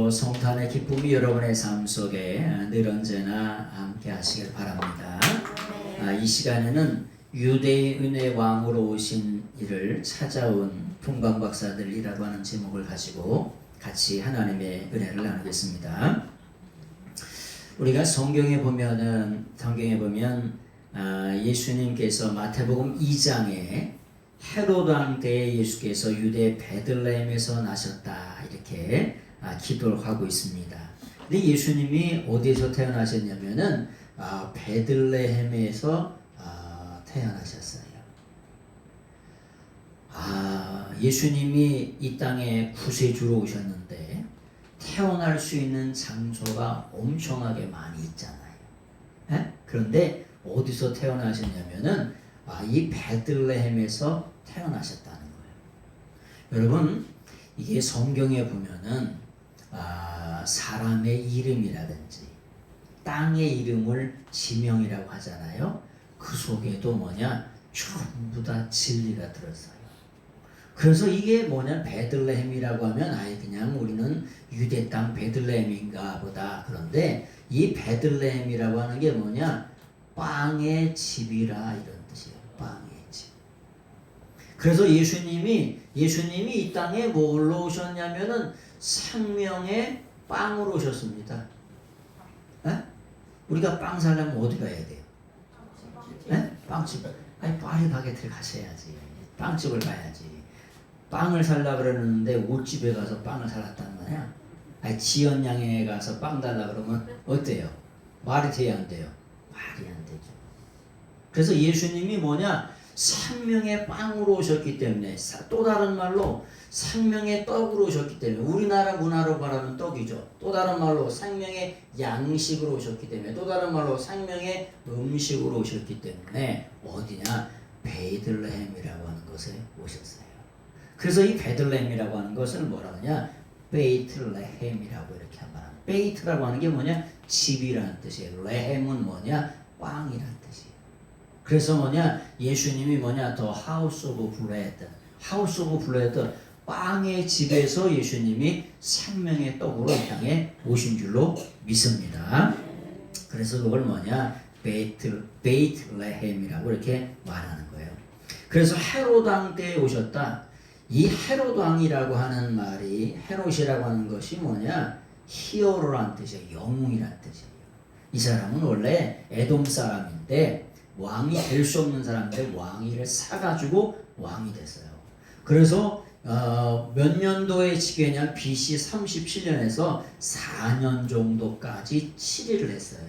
그리고 성탄의 기쁨이 여러분의 삶 속에 늘 언제나 함께 하시길 바랍니다. 이 시간에는 유대인의 왕으로 오신 이를 찾아온 풍광박사들이라고 하는 제목을 가지고 같이 하나님의 은혜를 나누겠습니다. 우리가 성경에 보면 예수님께서 마태복음 2장에 헤롯 왕 때에 예수께서 유대 베들레헴에서 나셨다 이렇게 기도를 하고 있습니다. 근데 예수님이 어디에서 태어나셨냐면은 베들레헴에서 태어나셨어요. 예수님이 이 땅에 구세주로 오셨는데 태어날 수 있는 장소가 엄청나게 많이 있잖아요. 그런데 어디서 태어나셨냐면은 이 베들레헴에서 태어나셨다는 거예요. 여러분, 이게 성경에 보면은 사람의 이름이라든지 땅의 이름을 지명이라고 하잖아요. 그 속에도 전부 다 진리가 들었어요. 그래서 이게 베들레헴이라고 하면 그냥 우리는 유대 땅 베들레헴인가 보다. 그런데 이 베들레헴이라고 하는 게 빵의 집이라 이런 뜻이에요. 빵의 집. 그래서 예수님이 이 땅에 뭘로 오셨냐면은 생명의 빵으로 오셨습니다. 우리가 빵 살려면 어디 가야 돼요? 빵집. 파리바게트를 가셔야지. 빵집을 가야지. 빵을 살라 그러는데 옷집에 가서 빵을 살았단 말이야. 지연양에 가서 빵 달라 그러면 어때요? 말이 돼야 안 돼요? 말이 안 되죠. 그래서 예수님이 생명의 빵으로 오셨기 때문에, 또 다른 말로 생명의 떡으로 오셨기 때문에, 우리나라 문화로 말하면 떡이죠. 또 다른 말로 생명의 양식으로 오셨기 때문에, 또 다른 말로 생명의 음식으로 오셨기 때문에 어디냐? 베들레헴이라고 하는 곳에 오셨어요. 그래서 이 베들레헴이라고 하는 것을 뭐라 하냐? 베이틀레헴이라고 이렇게 말합니다. 베이트라고 하는 게 집이라는 뜻이에요. 레헴은 빵이라는 뜻이에요. 그래서 예수님이 더 하우스 오브 브레드, 빵의 집에서 예수님이 생명의 떡으로 이 땅에 오신 줄로 믿습니다. 그래서 그걸 베이틀레헴이라고 이렇게 말하는 거예요. 그래서 헤롯 왕 때에 오셨다. 이 헤롯 왕이라고 하는 말이, 헤롯이라고 하는 것이 히어로란 뜻이에요. 영웅이란 뜻이에요. 이 사람은 원래 에돔 사람인데 왕이 될 수 없는 사람인데 왕위를 사가지고 왕이 됐어요. 그래서 몇 년도에 지게냐? BC 37년에서 4년 정도까지 치리를 했어요.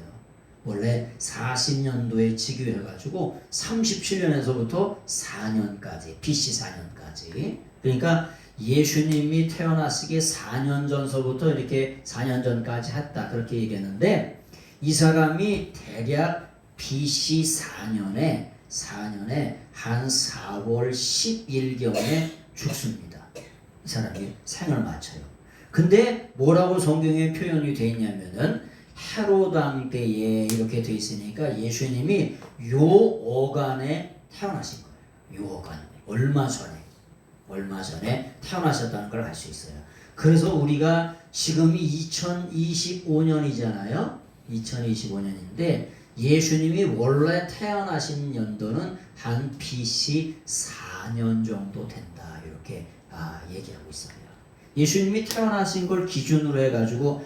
원래 40년도에 즉위해가지고 37년에서부터 4년까지, BC 4년까지. 그러니까 예수님이 태어나시기 4년 전서부터 이렇게 4년 전까지 했다. 그렇게 얘기했는데, 이 사람이 대략 BC 4년에 한 4월 10일경에 죽습니다. 이 사람이 생을 마쳐요. 근데 뭐라고 성경에 표현이 되어 있냐면은 헤롯 왕 때에 이렇게 되어 있으니까 예수님이 요 어간에 태어나신 거예요. 요 어간. 얼마 전에 태어나셨다는 걸 알 수 있어요. 그래서 우리가 지금이 2025년이잖아요. 2025년인데 예수님이 원래 태어나신 연도는 한 BC 4년 정도 된다. 이렇게 얘기하고 있어요. 예수님이 태어나신 걸 기준으로 해가지고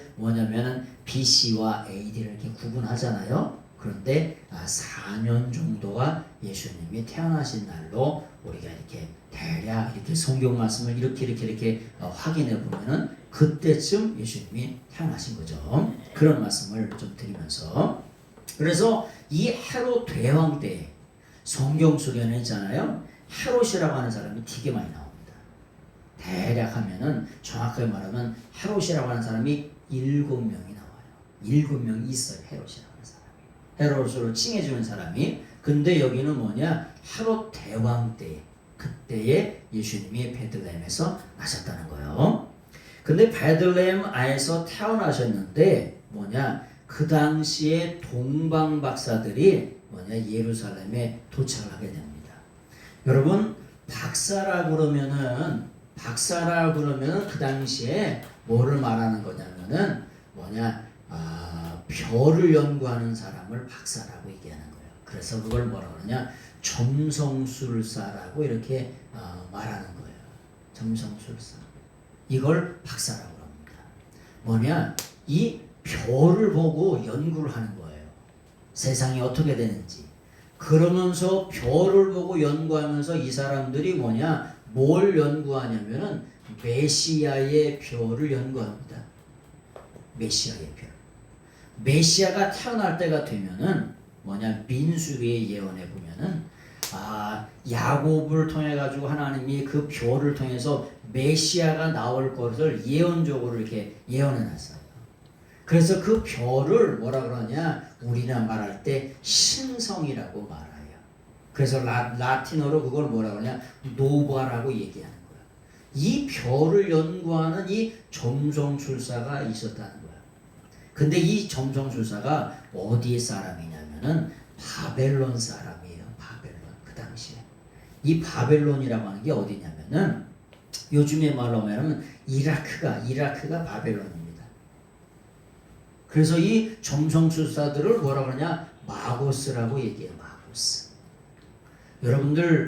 BC와 AD를 이렇게 구분하잖아요. 그런데 4년 정도가 예수님이 태어나신 날로 우리가 이렇게 대략 이렇게 성경 말씀을 이렇게 확인해 보면은 그때쯤 예수님이 태어나신 거죠. 그런 말씀을 좀 드리면서, 그래서 이 헤롯 대왕 때 성경 속에는 있잖아요. 헤롯이라고 하는 사람이 되게 많이 나옵니다. 대략 하면은 정확하게 말하면 헤롯이라고 하는 사람이 7명이 나와요. 7명이 있어요. 헤롯이라고 하는 사람이. 헤롯으로 칭해주는 사람이. 근데 여기는 헤롯 대왕 때, 그때에 예수님이 베들레헴에서 나셨다는 거예요. 근데 베들레헴 안에서 태어나셨는데 그 당시에 동방 박사들이 예루살렘에 도착을 하게 됩니다. 여러분, 박사라 그러면은 박사라 그러면 그 당시에 뭐를 말하는 거냐면은 별을 연구하는 사람을 박사라고 얘기하는 거예요. 그래서 그걸 뭐라고 그러냐? 점성술사라고 이렇게 말하는 거예요. 점성술사. 이걸 박사라고 합니다. 이 별을 보고 연구를 하는 거예요. 세상이 어떻게 되는지. 그러면서 별을 보고 연구하면서 이 사람들이 뭘 연구하냐면은 메시아의 별을 연구합니다. 메시아의 별. 메시아가 태어날 때가 되면은 민수기의 예언에 보면은 야곱을 통해 가지고 하나님이 그 별을 통해서 메시아가 나올 것을 예언적으로 이렇게 예언해 놨어요. 그래서 그 별을 뭐라 그러냐? 우리가 말할 때 신성이라고 말해요. 그래서 라틴어로 그걸 뭐라 그러냐? 노바라고 얘기하는 거야. 이 별을 연구하는 이 점성술사가 있었다는 거야. 근데 이 점성술사가 어디의 사람이냐면은 바벨론 사람이에요. 바벨론. 그 당시에. 이 바벨론이라고 하는 게 어디냐면은 요즘의 말로 말하면 이라크가 바벨론입니다. 그래서 이 점성술사들을 뭐라 그러냐? 마고스라고 얘기해요. 마고스. 여러분들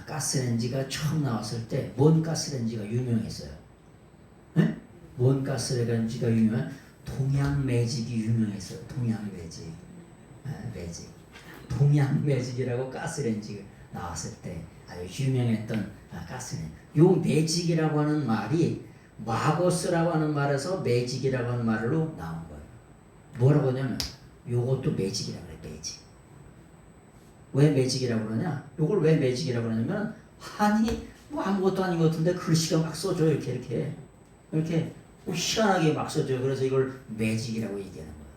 가스레인지가 처음 나왔을 때 뭔 가스레인지가 유명했어요? 네? 뭔 가스레인지가 유명한? 동양 매직이 유명했어요. 동양 매직. 매직. 동양 매직이라고 가스레인지가 나왔을 때 아주 유명했던 가스레인지. 요 매직이라고 하는 말이 마고스라고 하는 말에서 매직이라고 하는 말로 나온 거예요. 뭐라고 하냐면 요것도 매직이라고 그래. 매직. 왜 매직이라고 그러냐? 요걸 왜 매직이라고 그러냐면 아무것도 아닌 것 같은데 글씨가 막 써져요. 이렇게 희한하게 막 써져요. 그래서 이걸 매직이라고 얘기하는 거예요.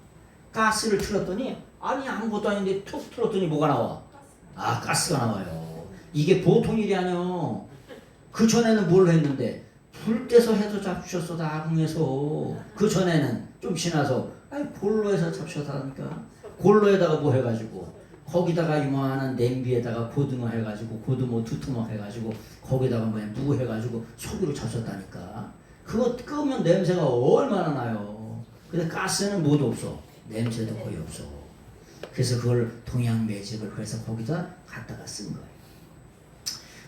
가스를 틀었더니 아무것도 아닌데 툭 틀었더니 뭐가 나와? 가스가 나와요. 이게 보통 일이 아니요. 그 전에는 뭘 했는데 불 떼서 해서 잡수셨어. 나궁에서. 그 전에는 좀 지나서 골로에서 잡수셨다니까. 골로에다가 뭐 해가지고 거기다가 이만한 냄비에다가 고등어 해가지고 고등어 두토막 해가지고 거기다가 무 해가지고 소기로 잡혔다니까. 그거 끄면 냄새가 얼마나 나요. 근데 가스는 뭐도 없어. 냄새도 거의 없어. 그래서 그걸 동양 매직을 그래서 거기다 갖다가 쓴 거예요.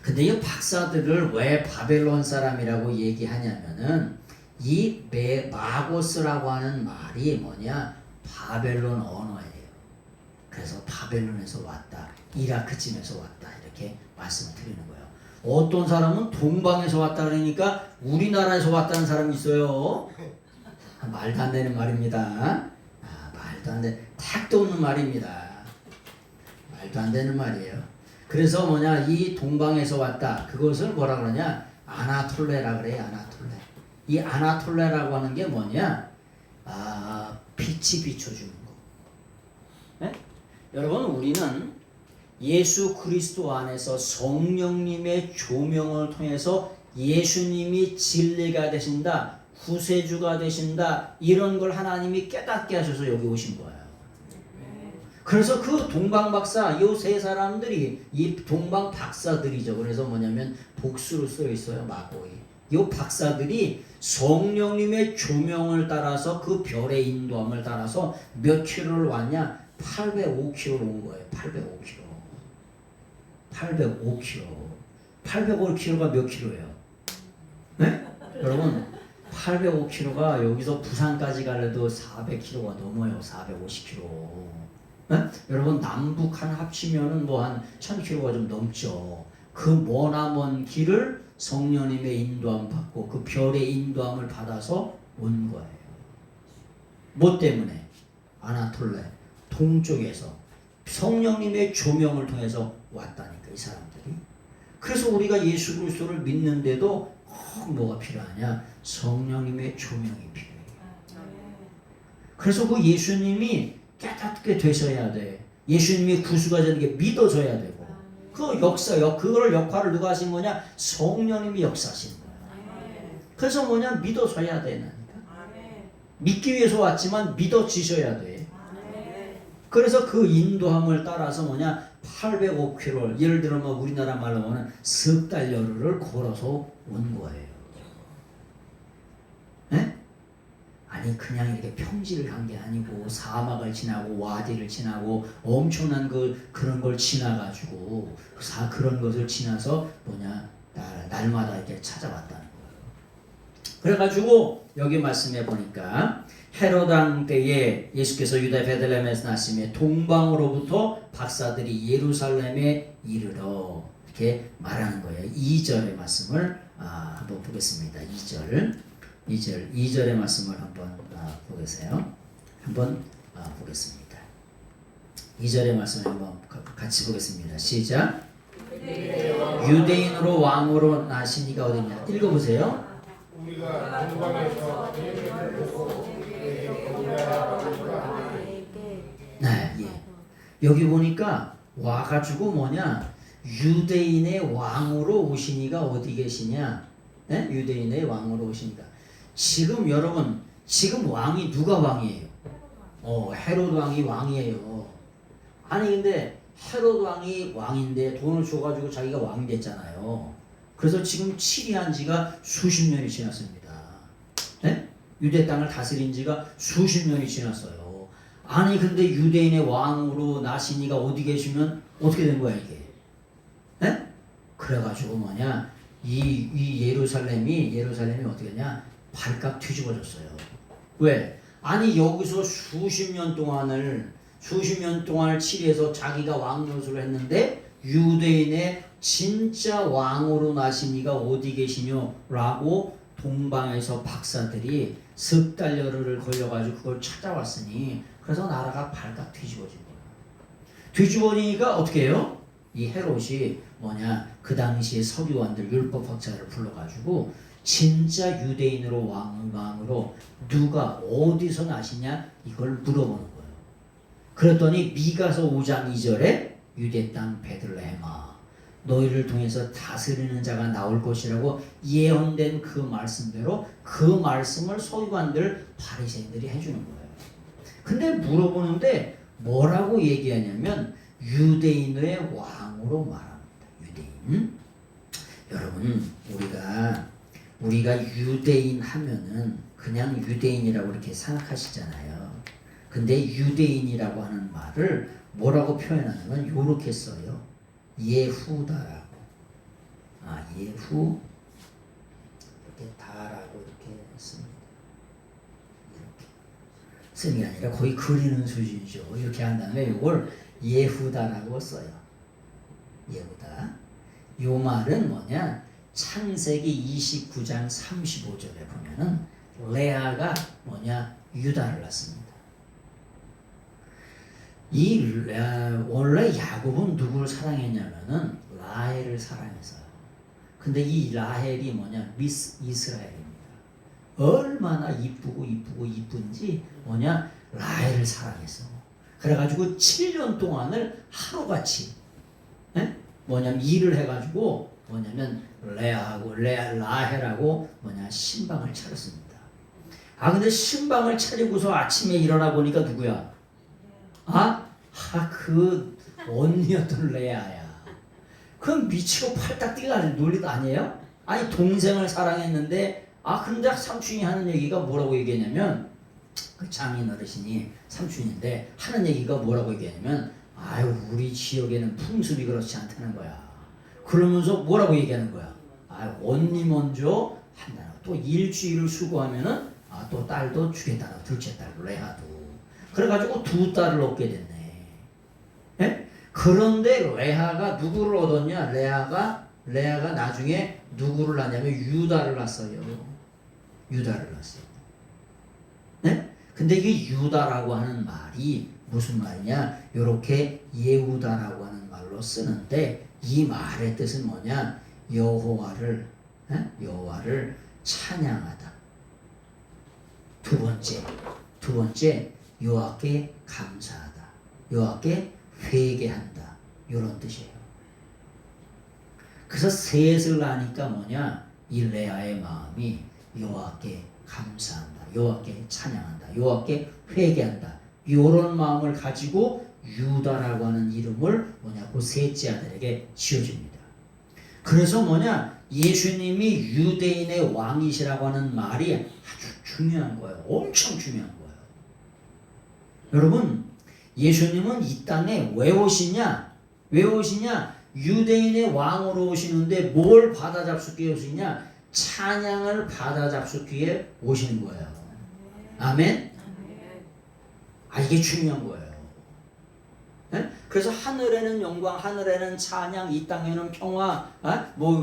근데 이 박사들을 왜 바벨론 사람이라고 얘기하냐면은 이 마고스라고 하는 말이 바벨론 언어예요. 그래서 바벨론에서 왔다. 이라크쯤에서 왔다. 이렇게 말씀을 드리는 거예요. 어떤 사람은 동방에서 왔다 그러니까 우리나라에서 왔다는 사람이 있어요. 말도 안 되는 말입니다. 말도 안 돼. 택도 없는 말입니다. 말도 안 되는 말이에요. 그래서 이 동방에서 왔다. 그것을 뭐라 그러냐? 아나톨레라 그래요. 아나톨레. 이 아나톨레라고 하는 게 빛이 비춰주는 거. 네? 여러분 우리는 예수 그리스도 안에서 성령님의 조명을 통해서 예수님이 진리가 되신다, 구세주가 되신다, 이런 걸 하나님이 깨닫게 하셔서 여기 오신 거예요. 그래서 그 동방박사 이 세 사람들이 이 동방박사들이죠. 그래서 복수로 쓰여 있어요. 마고이. 이 박사들이 성령님의 조명을 따라서 그 별의 인도함을 따라서 몇 킬로를 왔냐? 805km를 온 거예요. 805km. 805km. 805km가 몇 킬로예요? 네? 여러분 805km가 여기서 부산까지 가려도 400km가 넘어요. 450km. 네? 여러분 남북 합치면은 한 1000km가 좀 넘죠. 그 머나먼 길을 성령님의 인도함 받고 그 별의 인도함을 받아서 온 거예요. 뭐 때문에? 아나톨레 동쪽에서 성령님의 조명을 통해서 왔다니까 이 사람들이. 그래서 우리가 예수 그리스도를 믿는데도 뭐가 필요하냐? 성령님의 조명이 필요해요. 그래서 그 예수님이 깨닫게 되셔야 돼. 예수님이 구수가 되는 게 믿어져야 되고. 그 그걸 역할을 누가 하신 거냐? 성령님이 역사하시는 거야. 그래서 믿어져야 되나니까. 믿기 위해서 왔지만 믿어지셔야 돼. 그래서 그 인도함을 따라서 805km, 예를 들면 우리나라 말로 하면 석 달러를 걸어서 온 거예요. 네? 아니 그냥 이렇게 평지를 간 게 아니고 사막을 지나고 와디를 지나고 엄청난 그런 걸 지나가지고 그런 것을 지나서 날마다 이렇게 찾아왔다는 거예요. 그래가지고 여기 말씀해 보니까 헤롯 왕 때에 예수께서 유다 베들레헴에서 나시며 동방으로부터 박사들이 예루살렘에 이르러 이렇게 말하는 거예요. 2절의 말씀을 한번 보겠습니다. 2절의 말씀을 한번 보겠어요. 한번 보겠습니다. 2절의 말씀을 한번 같이 보겠습니다. 시작. 유대인으로 왕으로 나시니가 어디냐? 읽어보세요. 우리가 동방에서 네, 예. 여기 보니까 와가지고 유대인의 왕으로 오시니가 어디 계시냐? 네? 유대인의 왕으로 오시니가. 지금 여러분, 지금 왕이 누가 왕이에요? 헤롯 왕이 왕이에요. 아니 근데 헤롯 왕이 왕인데 돈을 줘가지고 자기가 왕이 됐잖아요. 그래서 지금 치리한 지가 수십 년이 지났습니다. 네? 유대 땅을 다스린 지가 수십 년이 지났어요. 아니 근데 유대인의 왕으로 나시니가 어디 계시면 어떻게 된 거야 이게? 네? 그래가지고 이 예루살렘이 어떻게 되냐? 발칵 뒤집어졌어요. 왜? 아니 여기서 수십 년 동안을 치리해서 자기가 왕 노릇을 했는데 유대인의 진짜 왕으로 나시니가 어디 계시냐라고 동방에서 박사들이 석 달러를 걸려가지고 그걸 찾아왔으니 그래서 나라가 발칵 뒤집어진 거예요. 뒤집어지니까 어떻게 해요? 이 헤롯이 그 당시에 서기관들 율법학자를 불러가지고 진짜 유대인으로 왕으로 누가 어디서 나시냐 이걸 물어보는 거예요. 그랬더니 미가서 5장 2절에 유대 땅 베들레헴아 너희를 통해서 다스리는 자가 나올 것이라고 예언된 그 말씀대로 그 말씀을 서기관들 바리새인들이 해주는 거예요. 근데 물어보는데 뭐라고 얘기하냐면 유대인의 왕으로 말합니다. 유대인. 여러분 우리가 유대인 하면은 그냥 유대인이라고 이렇게 생각하시잖아요. 근데 유대인이라고 하는 말을 뭐라고 표현하냐면 요렇게 써요. 예후다라고. 예후 이렇게 다라고 이렇게 씁니다. 이렇게 쓰는 게 아니라 거의 그리는 수준이죠. 이렇게 한 다음에 이걸 예후다라고 써요. 예후다. 요 말은 창세기 29장 35절에 보면은 레아가 유다를 낳습니다. 원래 야곱은 누구를 사랑했냐면은 라헬을 사랑했어요. 근데 이 라헬이 미스 이스라엘입니다. 얼마나 이쁜지 라헬을 사랑했어. 그래가지고 7년 동안을 하루같이 일을 해가지고 라헬하고 신방을 차렸습니다. 근데 신방을 차리고서 아침에 일어나 보니까 누구야? 그 언니였던 레아야. 그럼 미치고 팔딱 뛰어가는 논리도 아니에요? 아니 동생을 사랑했는데 근데 삼촌이 하는 얘기가 뭐라고 얘기했냐면 그 장인 어르신이 삼촌인데 하는 얘기가 뭐라고 얘기했냐면 우리 지역에는 풍습이 그렇지 않다는 거야. 그러면서 뭐라고 얘기하는 거야? 언니 먼저 한다고. 또 일주일을 수고하면은 또 딸도 주겠다고. 둘째 딸 레아도. 그래가지고 두 딸을 얻게 됐네. 예? 그런데 레아가 누구를 얻었냐? 레아가 나중에 누구를 낳냐면 유다를 낳았어요. 유다를 낳았어요. 네? 근데 이게 유다라고 하는 말이 무슨 말이냐? 요렇게 예후다라고 하는 말로 쓰는데 이 말의 뜻은 여호와를 찬양하다. 두 번째 여호와께 감사하다. 여호와께 회개한다. 이런 뜻이에요. 그래서 셋을 낳으니까 이 레아의 마음이 여호와께 감사한다. 여호와께 찬양한다. 여호와께 회개한다. 이런 마음을 가지고 유다라고 하는 이름을 그 셋째 아들에게 지어줍니다. 그래서 예수님이 유대인의 왕이시라고 하는 말이 아주 중요한 거예요. 엄청 중요한 거예요. 여러분, 예수님은 이 땅에 왜 오시냐? 유대인의 왕으로 오시는데 뭘 받아 잡수기 오시냐? 찬양을 받아 잡수기 위해 오시는 거예요. 아멘? 이게 중요한 거예요. 네? 그래서 하늘에는 영광, 하늘에는 찬양, 이 땅에는 평화,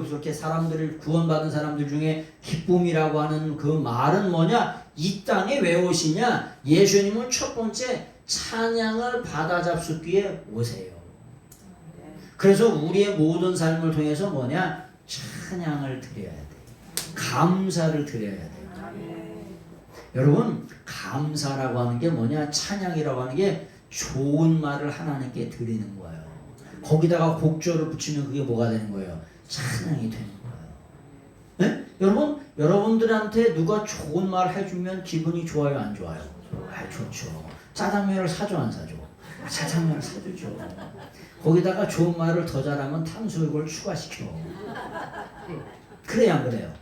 그렇게 사람들을 구원받은 사람들 중에 기쁨이라고 하는 그 말은 이 땅에 왜 오시냐? 예수님은 첫 번째 찬양을 받아 잡수기 위해 오세요. 그래서 우리의 모든 삶을 통해서 찬양을 드려야 돼. 감사를 드려야 돼. 여러분, 감사라고 하는 게 찬양이라고 하는 게 좋은 말을 하나님께 드리는 거예요. 거기다가 곡조를 붙이면 그게 뭐가 되는 거예요? 찬양이 되는 거예요. 네? 여러분, 여러분들한테 누가 좋은 말 해주면 기분이 좋아요, 안 좋아요? 좋죠. 짜장면을 사줘, 안 사줘? 짜장면을 사주죠. 거기다가 좋은 말을 더 잘하면 탕수육을 추가시켜. 그래야 안 그래요?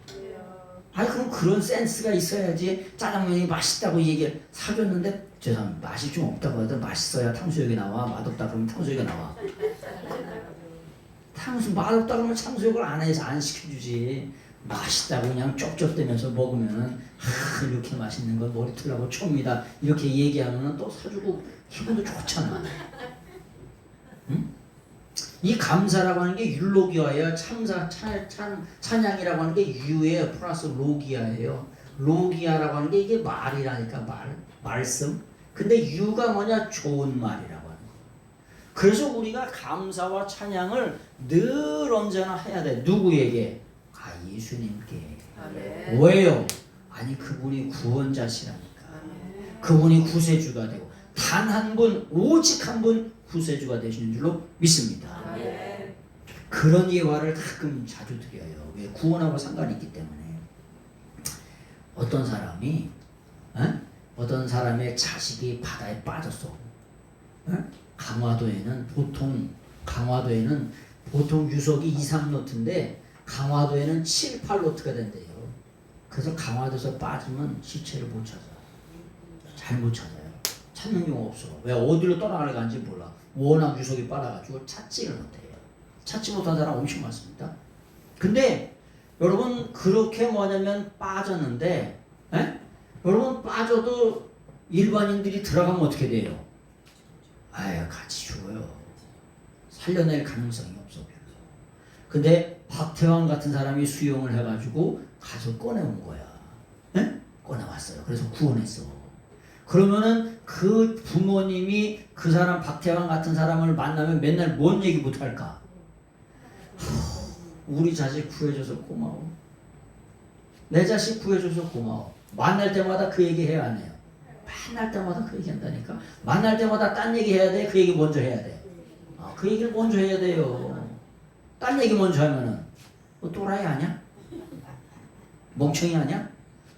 그럼 그런 센스가 있어야지. 짜장면이 맛있다고 얘기를 사줬는데 죄송합니다. 맛이 좀 없다고 해도 맛있어야 탕수육이 나와. 맛없다 그러면 탕수육이 나와. 맛없다 그러면 탕수육을 안 시켜주지. 맛있다고 그냥 쩝쩝대면서 먹으면은 이렇게 맛있는 걸 머리털라고 칩니다. 이렇게 얘기하면은 또 사주고 기분도 좋잖아. 응? 이 감사라고 하는 게 율로기아예요. 찬양이라고 하는 게 유예요. 플러스 로기아예요. 로기아라고 하는 게 이게 말이라니까 말씀. 근데 유가 좋은 말이라고 하는 거. 그래서 우리가 감사와 찬양을 늘 언제나 해야 돼. 누구에게? 예수님께. 아멘. 왜요? 그분이 구원자시라니까. 아멘. 그분이 구세주가 되고 단 한 분, 오직 한 분 구세주가 되시는 줄로 믿습니다. 아멘. 그런 예화를 가끔 자주 드려요. 왜? 구원하고 상관이 있기 때문에. 어떤 사람의 자식이 바다에 빠졌어. 강화도에는 보통 유속이 2, 3노트인데 강화도에는 7, 8노트가 된대요. 그래서 강화도에서 빠지면 시체를 못 찾아. 잘 못 찾아요. 찾는 경우 없어. 왜? 어디로 떠나가는지 몰라. 워낙 유속이 빨라가지고 찾지를 못해요. 찾지 못한 사람 엄청 많습니다. 근데 여러분, 그렇게 빠졌는데, 여러분, 빠져도 일반인들이 들어가면 어떻게 돼요? 같이 죽어요. 살려낼 가능성이 없어. 근데 박태환 같은 사람이 수용을 해가지고 가서 꺼내온 거야. 꺼내왔어요. 그래서 구원했어. 그러면은 그 부모님이 그 사람 박태환 같은 사람을 만나면 맨날 뭔 얘기 못할까? 우리 자식 구해줘서 고마워. 내 자식 구해줘서 고마워. 만날 때마다 그 얘기 해야 안 해요? 만날 때마다 그 얘기 한다니까. 만날 때마다 딴 얘기 해야 돼? 그 얘기 먼저 해야 돼? 그 얘기를 먼저 해야 돼요. 딴 얘기 먼저 하면은 또라이 아니야? 멍청이 아니야?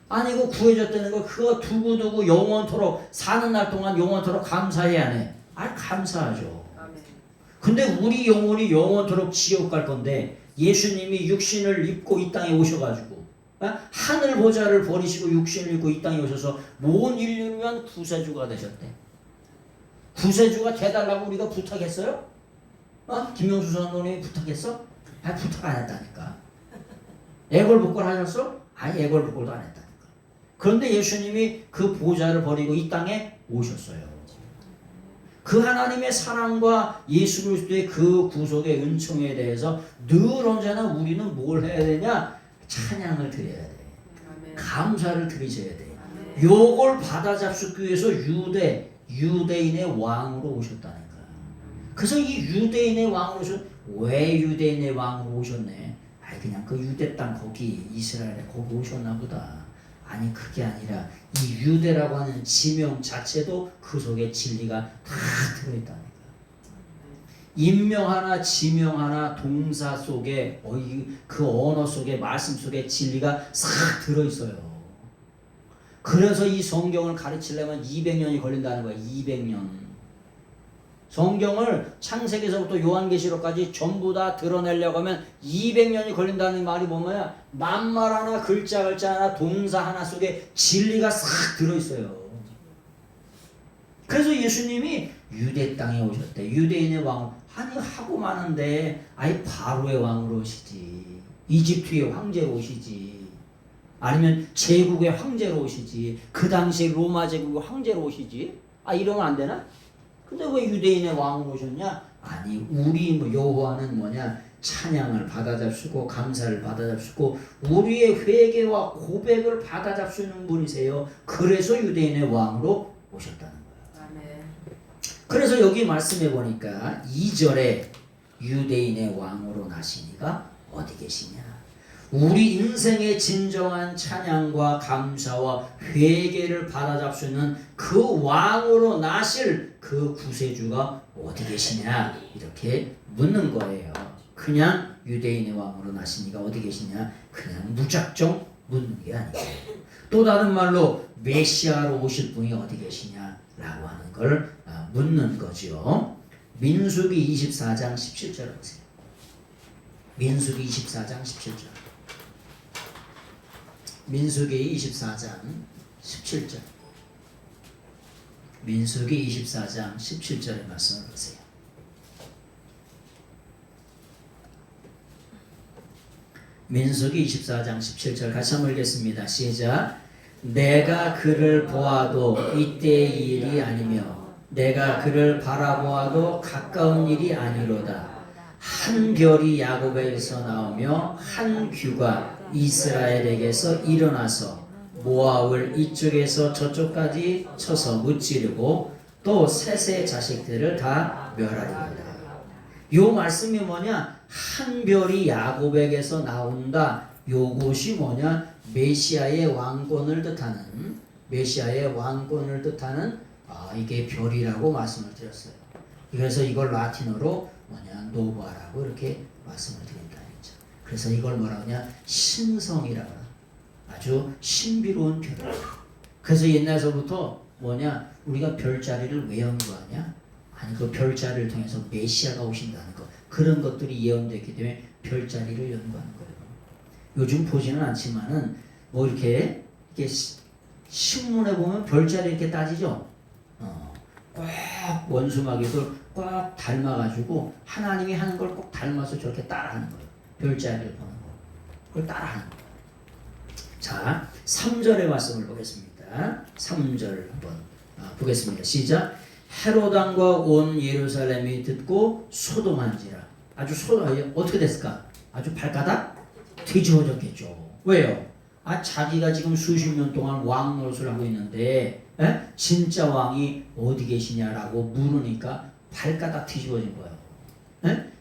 아니고 구해줬다는 거 그거 두고두고 영원토록 사는 날 동안 영원토록 감사해야 안 해? 감사하죠. 근데 우리 영혼이 영원토록 지옥 갈 건데 예수님이 육신을 입고 이 땅에 오셔가지고 하늘 보좌를 버리시고 육신을 입고 이 땅에 오셔서 모든 인류를 위한 구세주가 되셨대. 구세주가 돼달라고 우리가 부탁했어요? 김명수 선생님이 부탁했어? 부탁 안 했다니까. 애걸복걸 하셨어? 애걸복걸도 안 했다니까. 그런데 예수님이 그 보좌를 버리고 이 땅에 오셨어요. 그 하나님의 사랑과 예수 그리스도의 그 구속의 은총에 대해서 늘 언제나 우리는 뭘 해야 되냐? 찬양을 드려야 돼. 감사를 드리셔야 돼. 요걸 받아 잡수기 위해서 유대인의 왕으로 오셨다는 거야. 그래서 이 유대인의 왕으로 왜 유대인의 왕으로 오셨네? 그냥 그 유대 땅 거기 이스라엘에 거기 오셨나 보다. 그게 아니라 이 유대라고 하는 지명 자체도 그 속에 진리가 다 들어있다니까. 인명 하나, 지명 하나, 동사 속에 그 언어 속에 말씀 속에 진리가 싹 들어있어요. 그래서 이 성경을 가르치려면 200년이 걸린다는 거야. 200년. 성경을 창세기서부터 요한계시록까지 전부 다 드러내려고 하면 200년이 걸린다는 말이 뭐냐? 만말 하나, 글자 하나, 동사 하나 속에 진리가 싹 들어있어요. 그래서 예수님이 유대 땅에 오셨대. 유대인의 왕. 아니 하고 많은데 아예 바로의 왕으로 오시지. 이집트의 황제로 오시지. 아니면 제국의 황제로 오시지. 그 당시 로마 제국의 황제로 오시지. 아 이러면 안 되나? 근데 왜 유대인의 왕으로 오셨냐? 아니 우리 여호와는 뭐냐? 찬양을 받아잡수고 감사를 받아잡수고 우리의 회개와 고백을 받아잡수는 분이세요. 그래서 유대인의 왕으로 오셨다는 거예요. 아멘. 그래서 여기 말씀해 보니까 2절에 유대인의 왕으로 나시니가 어디 계시냐? 우리 인생의 진정한 찬양과 감사와 회개를 받아잡수는 그 왕으로 나실 그 구세주가 어디 계시냐? 이렇게 묻는 거예요. 그냥 유대인의 왕으로 나시니가 어디 계시냐? 그냥 무작정 묻는 게 아니고 또 다른 말로 메시아로 오실 분이 어디 계시냐라고 하는 걸 묻는 거죠. 민수기 24장 17절 보세요. 민수기 24장 17절. 민수기 24장 17절. 민수기 24장 17절의 말씀을 보세요. 민수기 24장 17절 같이 한번 읽겠습니다. 시작. 내가 그를 보아도 이때의 일이 아니며 내가 그를 바라보아도 가까운 일이 아니로다. 한 별이 야곱에게서 나오며 한 규가 이스라엘에게서 일어나서 모압을 이쪽에서 저쪽까지 쳐서 무찌르고 또 셋의 자식들을 다 멸하리로다. 요 말씀이 뭐냐? 한 별이 야곱에게서 나온다. 요것이 뭐냐? 메시아의 왕권을 뜻하는 이게 별이라고 말씀을 드렸어요. 그래서 이걸 라틴어로 뭐냐? 노바라고 이렇게 말씀을 드린다 했죠. 그래서 이걸 뭐라고 하냐? 신성이라고 아주 신비로운 별. 그래서 옛날서부터 뭐냐? 우리가 별자리를 왜 연구하냐? 아니 그 별자리를 통해서 메시아가 오신다는 것 그런 것들이 예언됐기 때문에 별자리를 연구하는 거예요. 요즘 보지는 않지만은 뭐 이렇게 신문에 보면 별자리 이렇게 따지죠. 꼭 원수마귀들 꼭 닮아가지고 하나님이 하는 걸 꼭 닮아서 저렇게 따라하는 거예요. 별자리를 보는 거. 그걸 따라하는 거예요. 자, 3절의 말씀을 보겠습니다. 3절 한번 보겠습니다. 시작. 헤롯 왕과 온 예루살렘이 듣고 소동한지라. 어떻게 됐을까? 아주 발가닥 뒤집어졌겠죠. 왜요? 자기가 지금 수십 년 동안 왕 노릇을 하고 있는데 진짜 왕이 어디 계시냐라고 물으니까 발가닥 뒤집어진 거예요.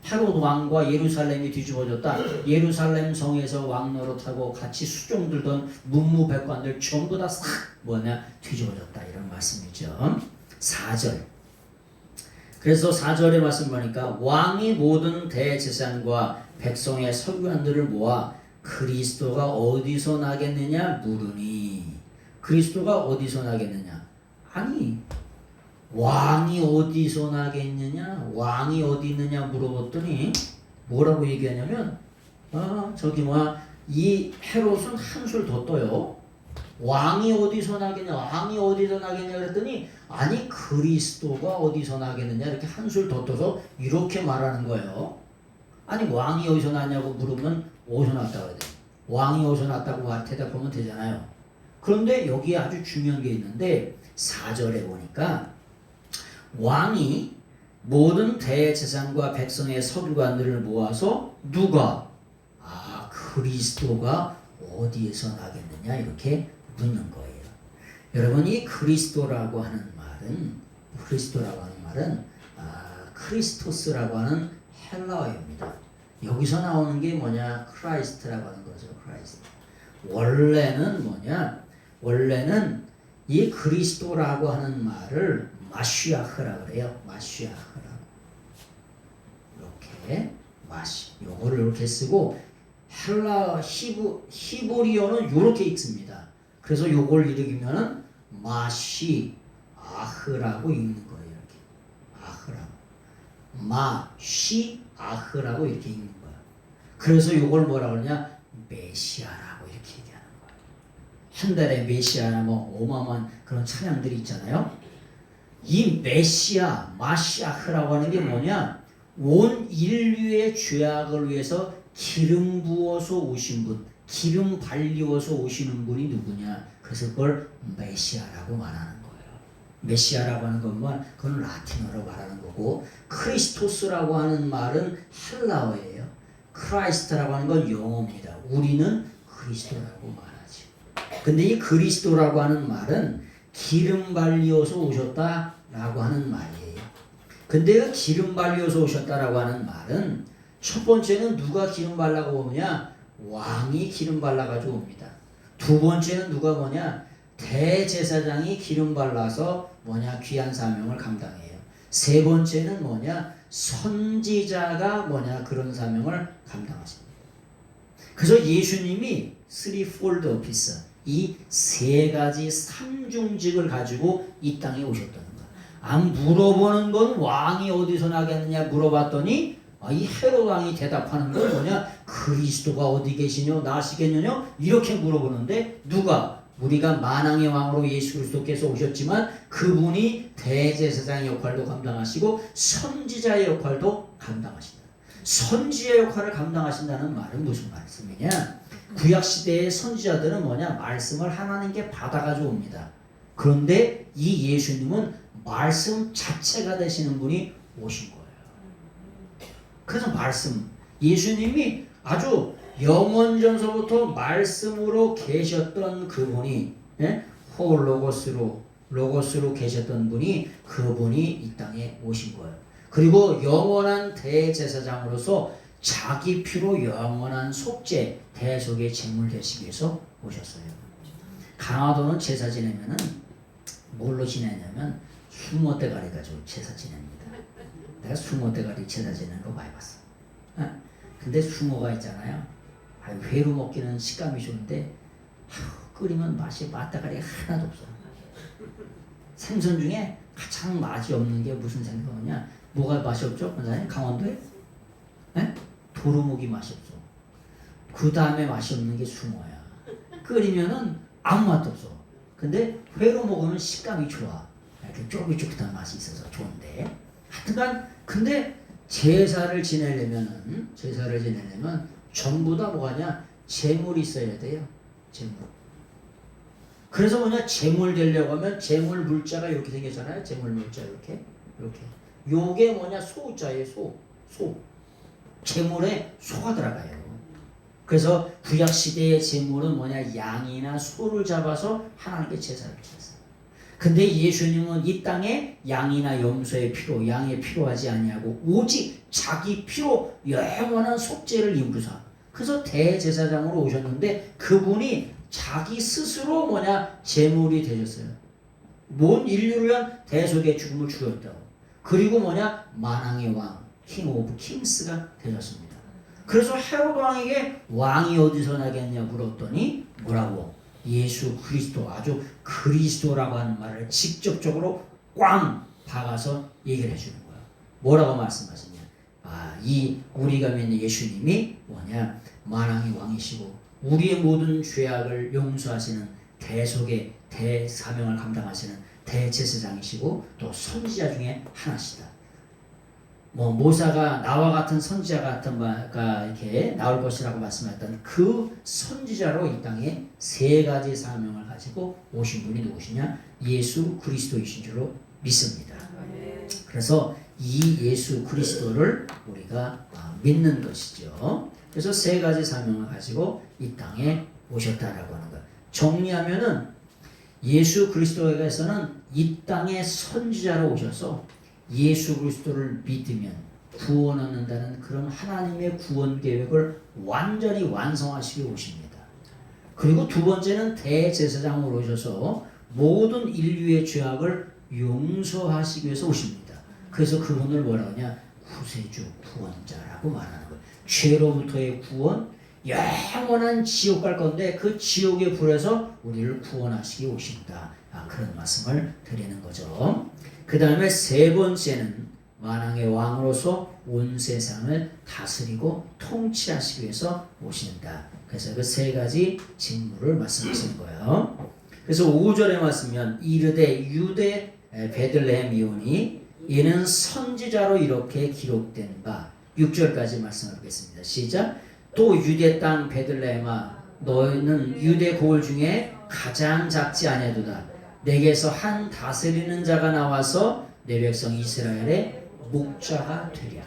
헤롯 왕과 예루살렘이 뒤집어졌다. 예루살렘 성에서 왕 노릇하고 같이 수종 들던 문무백관들 전부 다 싹 뒤집어졌다. 이런 말씀이죠. 4절. 그래서 4절의 말씀 보니까 왕이 모든 대제사장과 백성의 서기관들을 모아 그리스도가 어디서 나겠느냐 물으니. 그리스도가 어디서 나겠느냐? 아니 왕이 어디서 나겠느냐? 왕이 어디 있느냐 물어봤더니 뭐라고 얘기하냐면 이 헤롯은 한술 더 떠요. 왕이 어디서 나겠냐? 왕이 어디서 나겠냐 그랬더니 아니 그리스도가 어디서 나겠느냐 이렇게 한술 더 떠서 이렇게 말하는 거예요. 아니 왕이 어디서 났냐고 물으면 어디서 났다고 해야 돼. 왕이 어디서 났다고 대답하면 되잖아요. 그런데 여기에 아주 중요한 게 있는데 4절에 보니까 왕이 모든 대제사장과 백성의 서기관들을 모아서 누가 그리스도가 어디에서 나겠느냐 이렇게 묻는 거예요. 여러분 이 그리스도라고 하는 말은 크리스토스라고 하는 헬라어입니다. 여기서 나오는 게 뭐냐? 크라이스트라고 하는 거죠. 크라이스트. 원래는 이 그리스도라고 하는 말을 마시아흐라고 그래요. 마시아흐라고. 이렇게 요거를 이렇게 쓰고 헬라 히브리어는 이렇게 읽습니다. 그래서 요걸 읽으면은 마시아흐라고 읽는 거예요. 이렇게 아흐라고 마시아흐라고 이렇게 읽는 거야. 그래서 요걸 뭐라 그러냐 메시아라고 이렇게 얘기하는 거야. 한 달에 메시아나 뭐 어마어마한 그런 찬양들이 있잖아요. 이 메시아 마시아흐라고 하는 게 뭐냐, 온 인류의 죄악을 위해서 기름 부어서 오신 분, 기름 발리워서 오시는 분이 누구냐? 그래서 그걸 메시아라고 말하는 거예요. 메시아라고 하는 것만 그건 라틴어로 말하는 거고, 크리스토스라고 하는 말은 헬라어예요. 크라이스트라고 하는 건 영어입니다. 우리는 그리스도라고 말하지. 근데 이 그리스도라고 하는 말은 기름 발리어서 오셨다라고 하는 말이에요. 근데 그 기름 발리어서 오셨다라고 하는 말은 첫 번째는 누가 기름 발라고 오냐? 왕이 기름 발라가지고 옵니다. 두 번째는 누가 뭐냐? 대제사장이 기름 발라서 뭐냐? 귀한 사명을 감당해요. 세 번째는 뭐냐? 선지자가 뭐냐? 그런 사명을 감당하십니다. 그래서 예수님이 threefold office, 이 세 가지 삼중직을 가지고 이 땅에 오셨다는 거야. 안 물어보는 건 왕이 어디서 나겠느냐 물어봤더니 이 헤롯 왕이 대답하는 건 뭐냐? 그리스도가 어디 계시뇨? 나시겠느뇨? 이렇게 물어보는데 누가? 우리가 만왕의 왕으로 예수 그리스도께서 오셨지만 그분이 대제사장의 역할도 감당하시고 선지자의 역할도 감당하신다. 선지자의 역할을 감당하신다는 말은 무슨 말씀이냐? 구약시대의 선지자들은 뭐냐? 말씀을 하나님께 받아가지고 옵니다. 그런데 이 예수님은 말씀 자체가 되시는 분이 오신 거예요. 그래서 말씀, 예수님이 아주 영원전서부터 말씀으로 계셨던 그분이, 로고스로 계셨던 분이, 그분이 이 땅에 오신 거예요. 그리고 영원한 대제사장으로서 자기 피로 영원한 속죄, 대속의 제물 되시기 위해서 오셨어요. 강화도는 제사 지내면은 뭘로 지내냐면 수모대가리 가지고 제사 지냅니다. 내가 수모대가리 제사 지내는 거 많이 봤어. 근데 수모가 있잖아요. 회로 먹기는 식감이 좋은데 끓이면 맛이 맛대가리가 하나도 없어. 생선 중에 가장 맛이 없는 게 무슨 생선이냐? 뭐가 맛이 없죠? 원장님 강원도에? 도루묵이 맛이 없어. 그 다음에 맛이 없는 게 숭어야. 끓이면은 아무 맛도 없어. 근데 회로 먹으면 식감이 좋아. 이렇게 쫄깃쫄깃한 맛이 있어서 좋은데. 하여튼간 근데 제사를 지내려면 전부 다 뭐가냐? 재물이 있어야 돼요. 재물. 그래서 뭐냐? 재물 되려고 하면 재물 물자가 이렇게 생겼잖아요. 재물 물자 이렇게. 요게 뭐냐? 소자예요. 소. 재물에 소가 들어가요. 그래서 구약 시대의 재물은 뭐냐? 양이나 소를 잡아서 하나님께 제사를 드렸어요. 근데 예수님은 이 땅에 양이나 염소의 피로, 양의 필요하지 아니하고 오직 자기 피로 영원한 속죄를 이루사. 그래서 대제사장으로 오셨는데 그분이 자기 스스로 뭐냐? 제물이 되셨어요. 온 인류를 위한 대속의 죽음을 주셨다고. 그리고 뭐냐? 만왕의 왕, 킹 오브 킹스가 되셨습니다. 그래서 헤롯 왕에게 왕이 어디서 나겠냐 물었더니 뭐라고? 예수 그리스도, 아주 그리스도라고 하는 말을 직접적으로 꽝 박아서 얘기를 해주는 거야. 뭐라고 말씀하시냐? 이 우리가 믿는 예수님이 뭐냐? 만왕의 왕이시고 우리의 모든 죄악을 용서하시는 대속의 대사명을 감당하시는 대제사장이시고 또 선지자 중에 하나시다. 모사가 나와 같은 선지자 같은 바가 이렇게 나올 것이라고 말씀했던 그 선지자로 이 땅에 세 가지 사명을 가지고 오신 분이 누구시냐? 예수 그리스도이신 줄로 믿습니다. 그래서 이 예수 그리스도를 우리가 믿는 것이죠. 그래서 세 가지 사명을 가지고 이 땅에 오셨다라고 하는 것. 정리하면은 예수 그리스도에게서는 이 땅에 선지자로 오셔서 예수 그리스도를 믿으면 구원 얻는다는 그런 하나님의 구원 계획을 완전히 완성하시기 오십니다. 그리고 두 번째는 대제사장으로 오셔서 모든 인류의 죄악을 용서하시기 위해서 오십니다. 그래서 그분을 뭐라 하냐? 구세주, 구원자라고 말하는 거예요. 죄로부터의 구원, 영원한 지옥 갈 건데 그 지옥의 불에서 우리를 구원하시기 오신다. 그런 말씀을 드리는 거죠. 그 다음에 세 번째는 만왕의 왕으로서 온 세상을 다스리고 통치하시기 위해서 오신다. 그래서 그 세 가지 직무를 말씀하시는 거예요. 그래서 5절에 말씀면 이르되 유대 베들레헴이오니 이는 선지자로 이렇게 기록된 바. 6절까지 말씀을 하겠습니다. 시작. 또 유대 땅 베들레헴아 너희는 유대 고을 중에 가장 작지 아니하도다. 내게서 한 다스리는 자가 나와서 내 백성 이스라엘의 목자가 되리라.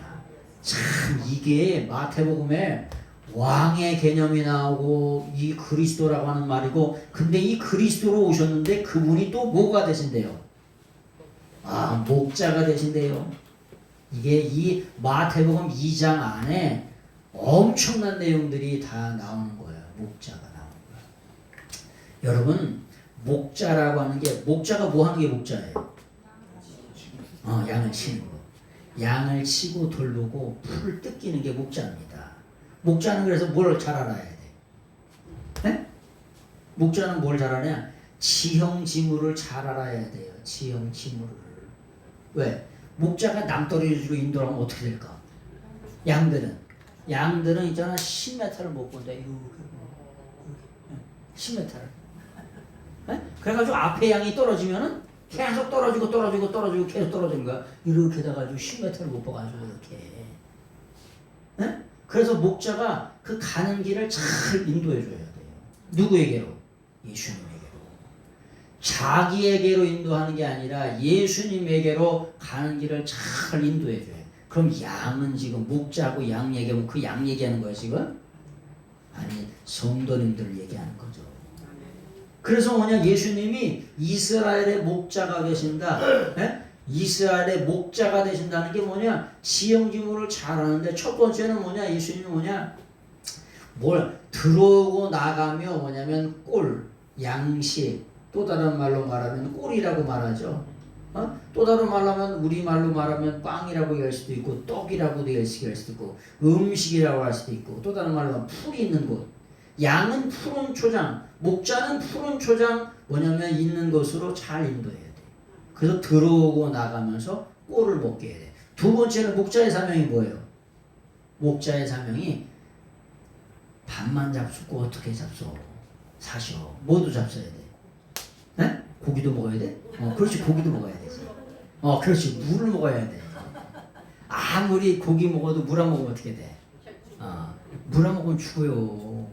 참 이게 마태복음에 왕의 개념이 나오고 이 그리스도라고 하는 말이고, 근데 이 그리스도로 오셨는데 그분이 또 뭐가 되신대요? 목자가 되신대요. 이게 이 마태복음 2장 안에 엄청난 내용들이 다 나오는 거예요. 목자가 나오는 거예요. 여러분 목자라고 하는 게, 목자가 뭐 하는 게 목자예요? 양을 치는 거. 양을 치고 돌보고 풀을 뜯기는 게 목자입니다. 목자는 그래서 뭘 잘 알아야 돼? 네? 목자는 뭘 잘 알아야? 지형지물을 잘 알아야 돼요. 지형지물을. 왜? 목자가 낭떠러지로 인도하면 어떻게 될까? 양들은 있잖아 10m를 못 본다. 이렇게 10m를. 네? 그래가지고 앞에 양이 떨어지면은 계속 떨어지고 계속 떨어지는 거야. 이렇게 돼가지고 10m를 못 봐가지고 이렇게. 네? 그래서 목자가 그 가는 길을 잘 인도해 줘야 돼요. 누구에게로? 예수님에게로. 자기에게로 인도하는 게 아니라 예수님에게로 가는 길을 잘 인도해 줘요. 그럼 양은 지금 목자하고 양 얘기하면 그 양 얘기하는 거야 지금? 아니, 성도님들을 얘기하는 거죠. 그래서 뭐냐, 예수님이 이스라엘의 목자가 되신다. 예? 이스라엘의 목자가 되신다는 게 뭐냐, 지형지물을 잘 아는데 첫 번째는 뭐냐, 예수님이 뭐냐, 뭘 들어오고 나가며 뭐냐면 꼴, 양식, 또 다른 말로 말하면 꼴이라고 말하죠. 또 다른 말로 하면, 우리말로 말하면 빵이라고 얘기할 수도 있고 떡이라고 얘기할 수도 있고 음식이라고 할 수도 있고, 또 다른 말로 하면 풀이 있는 곳. 양은 푸른 초장, 목자는 푸른 초장 뭐냐면 있는 것으로 잘 인도해야 돼. 그래서 들어오고 나가면서 꼴을 먹게 해야 돼. 두 번째는 목자의 사명이 뭐예요? 목자의 사명이 밥만 잡수고 어떻게 잡숴? 사셔. 뭐도 잡숴야 돼. 네? 고기도 먹어야 돼? 그렇지, 고기도 먹어야 되지. 그렇지, 물을 먹어야 돼. 아무리 고기 먹어도 물 안 먹으면 어떻게 돼? 물 안 먹으면 죽어요.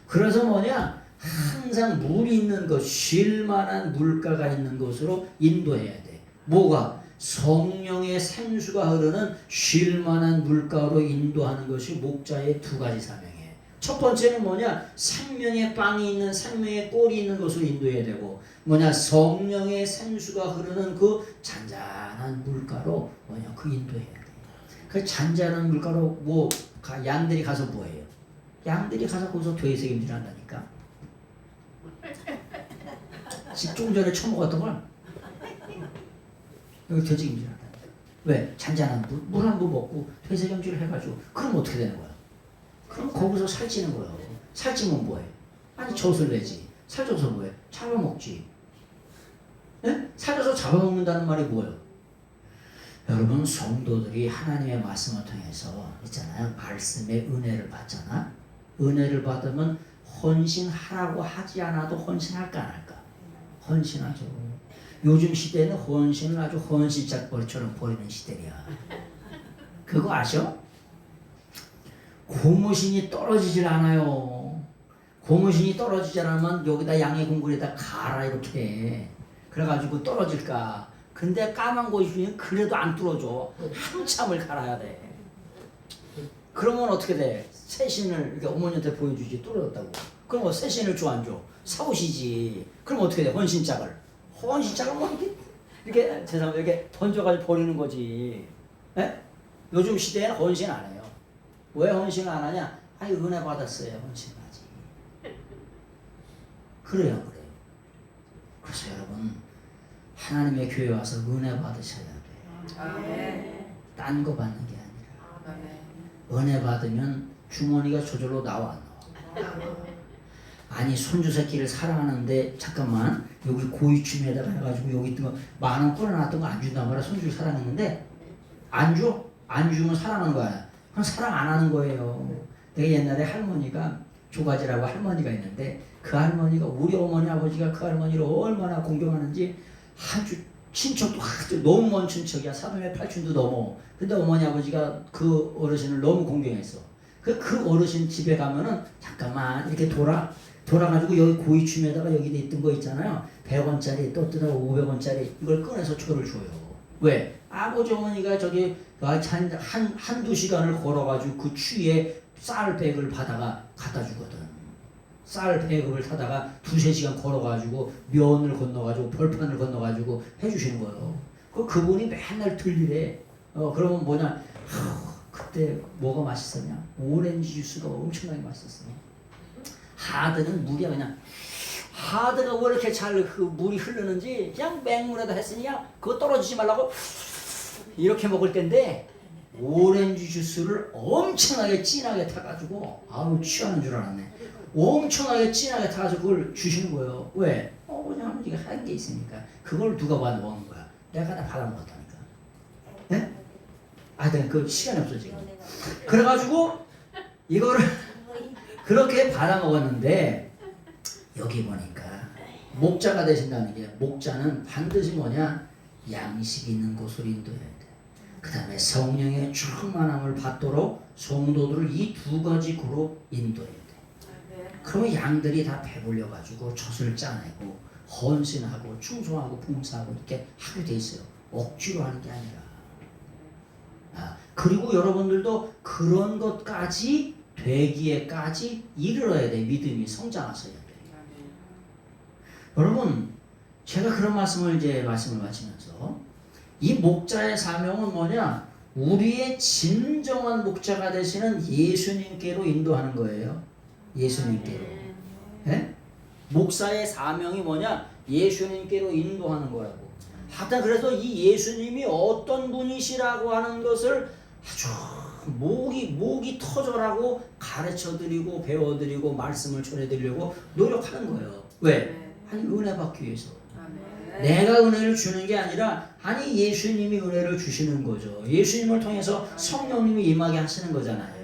그래서 뭐냐, 항상 물이 있는 것, 쉴 만한 물가가 있는 곳으로 인도해야 돼. 뭐가? 성령의 생수가 흐르는 쉴 만한 물가로 인도하는 것이 목자의 두 가지 사명이에요. 첫 번째는 뭐냐, 생명의 빵이 있는, 생명의 꼴이 있는 곳으로 인도해야 되고, 뭐냐, 성령의 생수가 흐르는 그 잔잔한 물가로 뭐냐, 그 인도해야 돼. 그 잔잔한 물가로 양들이 가서 뭐해요? 양들이 가서 거기서 되새김질 한다니까. 좀 전에 처먹었던 걸 여기 되새김질 한다니까. 왜? 잔잔한 물 한 번 먹고 되새김질을 해가지고, 그럼 어떻게 되는 거야? 그럼 거기서 살찌는 거예요. 살찌면 뭐해? 아니, 젖을 내지. 살쪄서 뭐해? 잡아먹지. 네? 살쪄서 잡아먹는다는 말이 뭐예요? 여러분, 성도들이 하나님의 말씀을 통해서 있잖아요, 말씀의 은혜를 받잖아. 은혜를 받으면 헌신하라고 하지 않아도 헌신할까 안 할까? 헌신하죠. 요즘 시대는 헌신을 아주 헌신짝벌처럼 버리는 시대야. 그거 아셔? 고무신이 떨어지질 않아요. 고무신이 떨어지지 않으면 여기다 양의 공굴에다 가라 이렇게. 그래가지고 떨어질까. 근데 까만 고무신은 그래도 안 뚫어져. 한참을 갈아야 돼. 그러면 어떻게 돼? 새 신을 이렇게 어머니한테 보여주지, 뚫어졌다고. 그럼 새 신을 줘 안 줘? 사오시지. 그럼 어떻게 돼? 헌신짝을 뭐 이렇게 세상 이렇게 던져가지고 버리는 거지. 에? 요즘 시대에는 헌신 안 해요. 왜 헌신을 안 하냐? 아니, 은혜 받았어요. 헌신하지. 그래요. 그래서 여러분, 하나님의 교회 와서 은혜 받으셔야 돼요. 딴 거 받는 게 아니라. 은혜 받으면 주머니가 저절로 나와 안 나와? 아니 손주 새끼를 사랑하는데 잠깐만 여기 고이춤에다가 해가지고 여기 있던 거 10,000원 끌어놨던 거 안 준단 말이야. 손주를 사랑했는데 안 줘? 안 주면 사랑하는 거야. 그럼 사랑 안 하는 거예요. 내가 옛날에 할머니가 조가지라고 할머니가 있는데 그 할머니가 우리 어머니 아버지가 그 할머니를 얼마나 공경하는지 아주 친척도 아주 너무 먼 친척이야. 사돈의 팔촌도 넘어. 근데 어머니 아버지가 그 어르신을 너무 공경했어. 그 어르신 집에 가면은 잠깐만 이렇게 돌아가지고 여기 고이춤에다가 여기 있던 거 있잖아요. 100원짜리 또 뜯어 500원짜리 이걸 꺼내서 저를 줘요. 왜? 아버지 어머니가 저기 한두 시간을 걸어가지고 그 추위에 쌀백을 받아가 갖다 주거든. 쌀백을 타다가 2-3시간 걸어가지고 면을 건너가지고 벌판을 건너가지고 해주시는 거예요. 그분이 맨날 들리래. 그러면 뭐냐? 그때 뭐가 맛있었냐? 오렌지 주스가 엄청나게 맛있었어. 하드는 물이야 그냥. 하드가 왜 이렇게 잘 그 물이 흐르는지 그냥 맹물에다 했으니까 그거 떨어지지 말라고 이렇게 먹을 텐데 오렌지 주스를 엄청나게 진하게 타가지고 아우 취하는 줄 알았네. 엄청나게 진하게 타가지고 그걸 주시는 거예요. 왜? 어머니 아버지가 한 게 있으니까 그걸 누가 받아 먹는 거야. 내가 다 받아 먹었다니까. 네? 하여튼 그 시간이 없어 지금. 그래가지고 이거를 그렇게 받아 먹었는데 여기 보니까 목자가 되신다는 게 목자는 반드시 뭐냐? 양식 있는 곳으로 인도해야 돼. 그 다음에 성령의 충만함을 받도록 성도들을 이 2가지 그로 인도해야 돼. 그러면 양들이 다 배불려가지고 젖을 짜내고 헌신하고 충성하고 봉사하고 이렇게 하게 돼 있어요. 억지로 하는 게 아니라. 그리고 여러분들도 그런 것까지 되기에까지 이르러야 돼. 믿음이 성장하셔야 돼. 여러분, 제가 그런 말씀을 마치면서 이 목자의 사명은 뭐냐? 우리의 진정한 목자가 되시는 예수님께로 인도하는 거예요. 예수님께로. 네? 목사의 사명이 뭐냐? 예수님께로 인도하는 거라고. 하여튼 그래서 이 예수님이 어떤 분이시라고 하는 것을 아주 목이 터져라고 가르쳐드리고 배워드리고 말씀을 전해드리려고 노력하는 거예요. 왜? 아니 은혜 받기 위해서. 내가 은혜를 주는 게 아니라 아니 예수님이 은혜를 주시는 거죠. 예수님을 통해서 성령님이 임하게 하시는 거잖아요.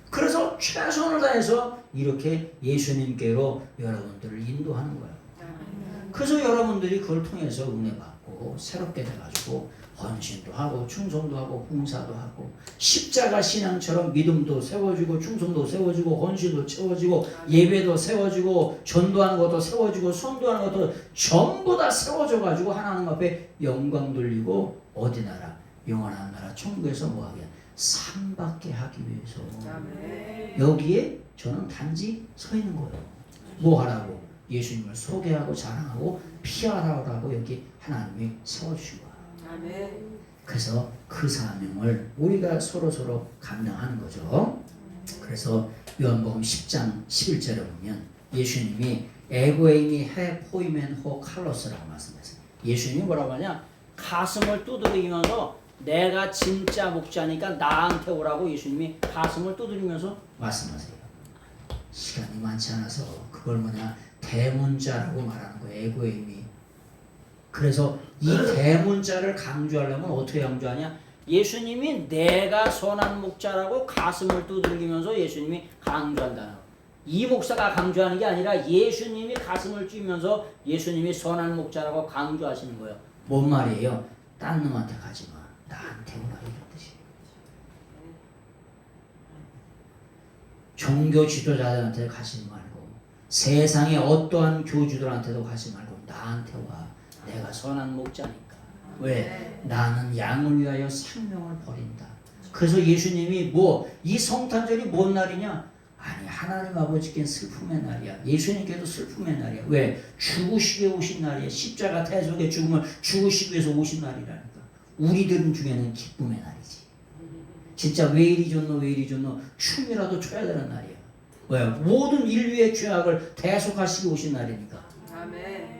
그래서 최선을 다해서 이렇게 예수님께로 여러분들을 인도하는 거예요. 그래서 여러분들이 그걸 통해서 은혜 받고 새롭게 돼가지고 헌신도 하고 충성도 하고 봉사도 하고 십자가 신앙처럼 믿음도 세워지고 충성도 세워지고 헌신도 채워지고 예배도 세워지고 전도하는 것도 세워지고 선도하는 것도 전부 다 세워져 가지고 하나님 앞에 영광 돌리고 어디 나라 영원한 나라 천국에서 뭐하게 삼받게 하기 위해서 여기에 저는 단지 서 있는 거예요. 뭐 하라고? 예수님을 소개하고 자랑하고 피하라고 여기 하나님이 세워주신 거예요. 그래서 그 사명을 우리가 서로 감당하는 거죠. 그래서 요한복음 10장 11절에 보면 예수님이 에고에이미 해 포이멘 호 칼로스라고 말씀하세요. 예수님이 뭐라고 하냐? 가슴을 두드리면서 내가 진짜 목자니까 나한테 오라고 예수님이 가슴을 두드리면서 말씀하세요. 시간이 많지 않아서 그걸 뭐냐 대문자라고 말하는 거예요. 에고에이미. 그래서 이 대문자를 강조하려면 어떻게 강조하냐? 예수님이 내가 선한 목자라고 가슴을 두들기면서 예수님이 강조한다는 거예요. 이 목사가 강조하는 게 아니라 예수님이 가슴을 쥐면서 예수님이 선한 목자라고 강조하시는 거예요. 뭔 말이에요? 딴 놈한테 가지 마. 나한테 오라 이런 뜻이에요. 종교 지도자들한테 가지 말고 세상의 어떠한 교주들한테도 가지 말고 나한테 와. 내가 선한 목자니까. 왜? 나는 양을 위하여 생명을 버린다. 그래서 예수님이 이 성탄절이 뭔 날이냐? 아니 하나님 아버지께는 슬픔의 날이야. 예수님께도 슬픔의 날이야. 왜? 죽으시게 오신 날이야. 십자가 대속의 죽음을 죽으시기 위해서 오신 날이라니까. 우리들 중에는 기쁨의 날이지. 진짜 왜 이리 좋노 춤이라도 춰야 되는 날이야. 왜? 모든 인류의 죄악을 대속하시기 오신 날이니까.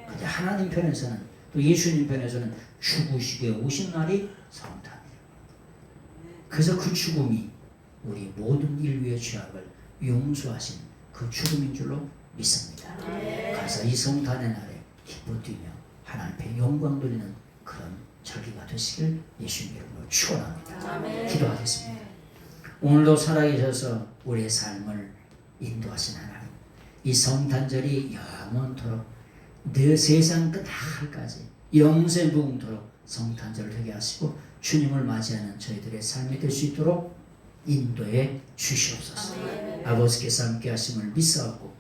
근데 하나님 편에서는 또 예수님 편에서는 죽으시게 오신 날이 성탄이에요. 그래서 그 죽음이 우리 모든 인류의 죄악을 용서하신 그 죽음인 줄로 믿습니다. 가서 이 성탄의 날에 기뻐 뛰며 하나님 앞에 영광 돌리는 그런 절기가 되시길 예수님 이름으로 축원합니다. 기도하겠습니다. 오늘도 살아계셔서 우리의 삶을 인도하신 하나님, 이 성탄절이 영원토록 늘 세상 끝날까지 영생 무궁토록 성탄절을 되게 하시고 주님을 맞이하는 저희들의 삶이 될 수 있도록 인도해 주시옵소서. 아버지께서 함께 하심을 믿사옵고